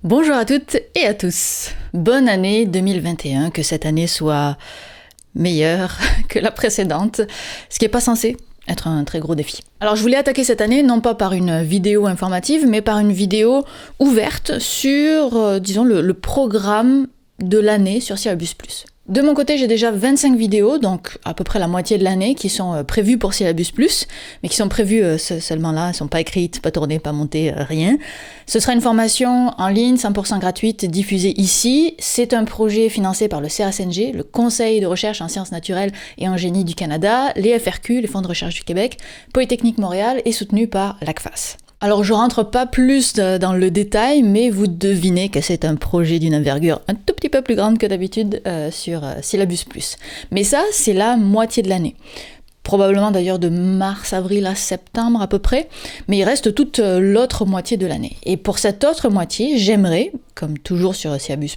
Bonjour à toutes et à tous. Bonne année 2021, que cette année soit meilleure que la précédente, ce qui n'est pas censé être un très gros défi. Alors je voulais attaquer cette année non pas par une vidéo informative, mais par une vidéo ouverte sur, disons, le programme de l'année sur Syllabus+. De mon côté, j'ai déjà 25 vidéos, donc à peu près la moitié de l'année, qui sont prévues pour Syllabus+, mais qui sont prévues seulement là, elles ne sont pas écrites, pas tournées, pas montées, rien. Ce sera une formation en ligne, 100% gratuite, diffusée ici. C'est un projet financé par le CRSNG, le Conseil de recherche en sciences naturelles et en génie du Canada, les FRQ, les Fonds de recherche du Québec, Polytechnique Montréal, et soutenu par l'ACFAS. Alors je rentre pas plus dans le détail, mais vous devinez que c'est un projet d'une envergure un tout petit peu plus grande que d'habitude sur Syllabus+. Mais ça, c'est la moitié de l'année. Probablement d'ailleurs de mars, avril à septembre à peu près, mais il reste toute l'autre moitié de l'année. Et pour cette autre moitié, j'aimerais, comme toujours sur Syllabus+,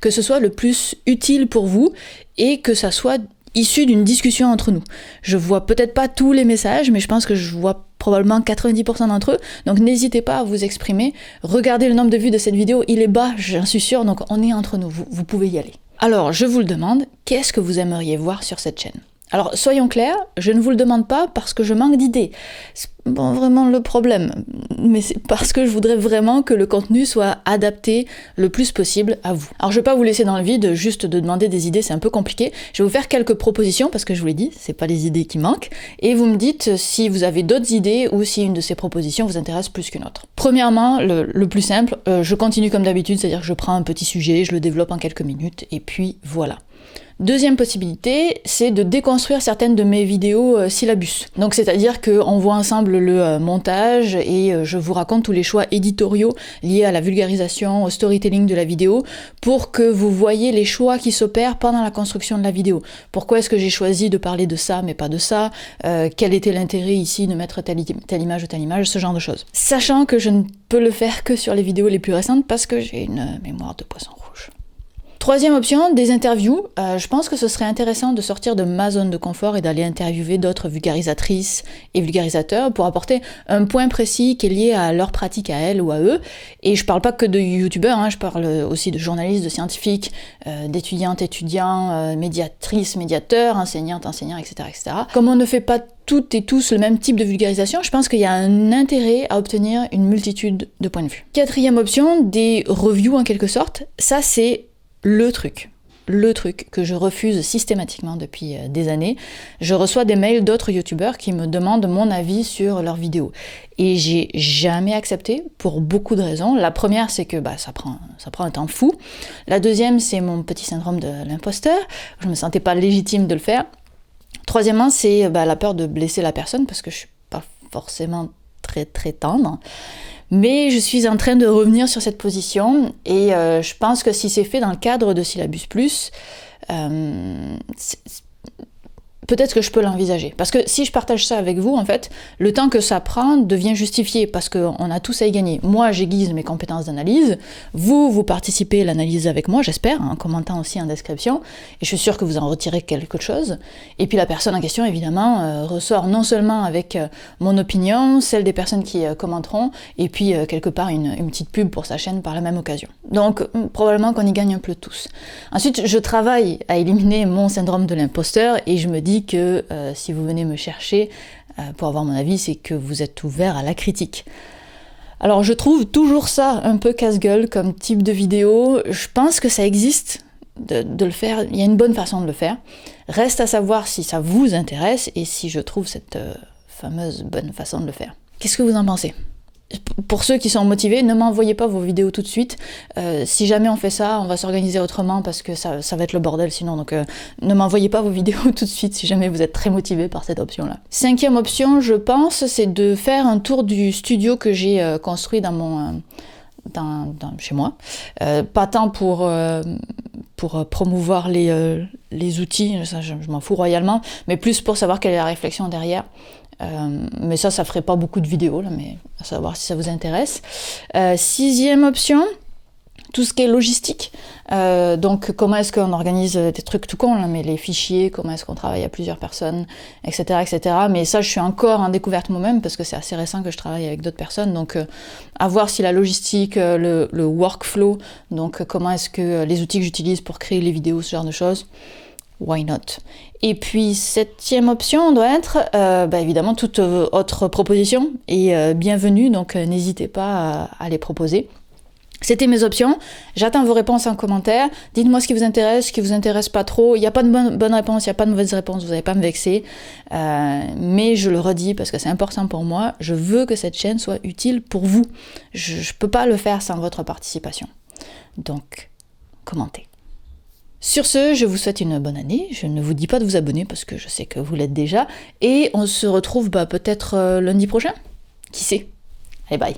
que ce soit le plus utile pour vous et que ça soit issu d'une discussion entre nous. Je vois peut-être pas tous les messages, mais je pense que je vois probablement 90% d'entre eux, donc n'hésitez pas à vous exprimer. Regardez le nombre de vues de cette vidéo, il est bas, j'en suis sûre, donc on est entre nous, vous pouvez y aller. Alors, je vous le demande, qu'est-ce que vous aimeriez voir sur cette chaîne ? Alors, soyons clairs, je ne vous le demande pas parce que je manque d'idées. C'est pas vraiment le problème, mais c'est parce que je voudrais vraiment que le contenu soit adapté le plus possible à vous. Alors, je vais pas vous laisser dans le vide, juste de demander des idées, c'est un peu compliqué. Je vais vous faire quelques propositions, parce que je vous l'ai dit, c'est pas les idées qui manquent, et vous me dites si vous avez d'autres idées ou si une de ces propositions vous intéresse plus qu'une autre. Premièrement, le plus simple, je continue comme d'habitude, c'est-à-dire que je prends un petit sujet, je le développe en quelques minutes, et puis voilà. Deuxième possibilité, c'est de déconstruire certaines de mes vidéos syllabus. Donc c'est-à-dire qu'on voit ensemble le montage et je vous raconte tous les choix éditoriaux liés à la vulgarisation, au storytelling de la vidéo, pour que vous voyez les choix qui s'opèrent pendant la construction de la vidéo. Pourquoi est-ce que j'ai choisi de parler de ça mais pas de ça ? Quel était l'intérêt ici de mettre telle image ou telle image, ce genre de choses. Sachant que je ne peux le faire que sur les vidéos les plus récentes parce que j'ai une mémoire de poisson rouge. Troisième option, des interviews. Je pense que ce serait intéressant de sortir de ma zone de confort et d'aller interviewer d'autres vulgarisatrices et vulgarisateurs pour apporter un point précis qui est lié à leur pratique à elles ou à eux. Et je parle pas que de youtubeurs, je parle aussi de journalistes, de scientifiques, d'étudiantes, étudiants, médiatrices, médiateurs, enseignantes, enseignants, etc., etc. Comme on ne fait pas toutes et tous le même type de vulgarisation, je pense qu'il y a un intérêt à obtenir une multitude de points de vue. Quatrième option, des reviews en quelque sorte. Ça, c'est le truc que je refuse systématiquement depuis des années. Je reçois des mails d'autres youtubeurs qui me demandent mon avis sur leurs vidéos. Et j'ai jamais accepté pour beaucoup de raisons. La première, c'est que ça prend un temps fou. La deuxième, c'est mon petit syndrome de l'imposteur. Je me sentais pas légitime de le faire. Troisièmement, c'est la peur de blesser la personne parce que je suis pas forcément très très tendre. Mais je suis en train de revenir sur cette position et je pense que si c'est fait dans le cadre de Syllabus+, peut-être que je peux l'envisager. Parce que si je partage ça avec vous, en fait, le temps que ça prend devient justifié parce qu'on a tous à y gagner. Moi, j'aiguise mes compétences d'analyse. Vous participez à l'analyse avec moi, j'espère, en commentant aussi en description. Et je suis sûre que vous en retirez quelque chose. Et puis la personne en question, évidemment, ressort non seulement avec mon opinion, celle des personnes qui commenteront, et puis quelque part une petite pub pour sa chaîne par la même occasion. Donc, probablement qu'on y gagne un peu tous. Ensuite, je travaille à éliminer mon syndrome de l'imposteur et je me dis que si vous venez me chercher pour avoir mon avis, c'est que vous êtes ouvert à la critique. Alors je trouve toujours ça un peu casse-gueule comme type de vidéo. Je pense que ça existe de le faire, il y a une bonne façon de le faire. Reste à savoir si ça vous intéresse et si je trouve cette fameuse bonne façon de le faire. Qu'est-ce que vous en pensez ? Pour ceux qui sont motivés, ne m'envoyez pas vos vidéos tout de suite. Si jamais on fait ça, on va s'organiser autrement parce que ça va être le bordel sinon. Donc ne m'envoyez pas vos vidéos tout de suite si jamais vous êtes très motivé par cette option-là. Cinquième option, je pense, c'est de faire un tour du studio que j'ai construit chez moi. Pas tant pour promouvoir les outils, ça je m'en fous royalement, mais plus pour savoir quelle est la réflexion derrière. Mais ça ferait pas beaucoup de vidéos, là, mais à savoir si ça vous intéresse. Sixième option, tout ce qui est logistique. Donc comment est-ce qu'on organise des trucs tout con, là, mais les fichiers, comment est-ce qu'on travaille à plusieurs personnes, etc., etc. Mais ça, je suis encore en découverte moi-même parce que c'est assez récent que je travaille avec d'autres personnes. Donc à voir si la logistique, le workflow, donc comment est-ce que les outils que j'utilise pour créer les vidéos, ce genre de choses, why not? Et puis, 7e option doit être, évidemment, toute autre proposition est bienvenue, donc n'hésitez pas à les proposer. C'était mes options. J'attends vos réponses en commentaire. Dites-moi ce qui vous intéresse pas trop. Il n'y a pas de bonne réponse, il n'y a pas de mauvaise réponse, vous n'allez pas me vexer. Mais je le redis parce que c'est important pour moi. Je veux que cette chaîne soit utile pour vous. Je ne peux pas le faire sans votre participation. Donc, commentez. Sur ce, je vous souhaite une bonne année. Je ne vous dis pas de vous abonner parce que je sais que vous l'êtes déjà. Et on se retrouve peut-être lundi prochain. Qui sait? Allez, bye.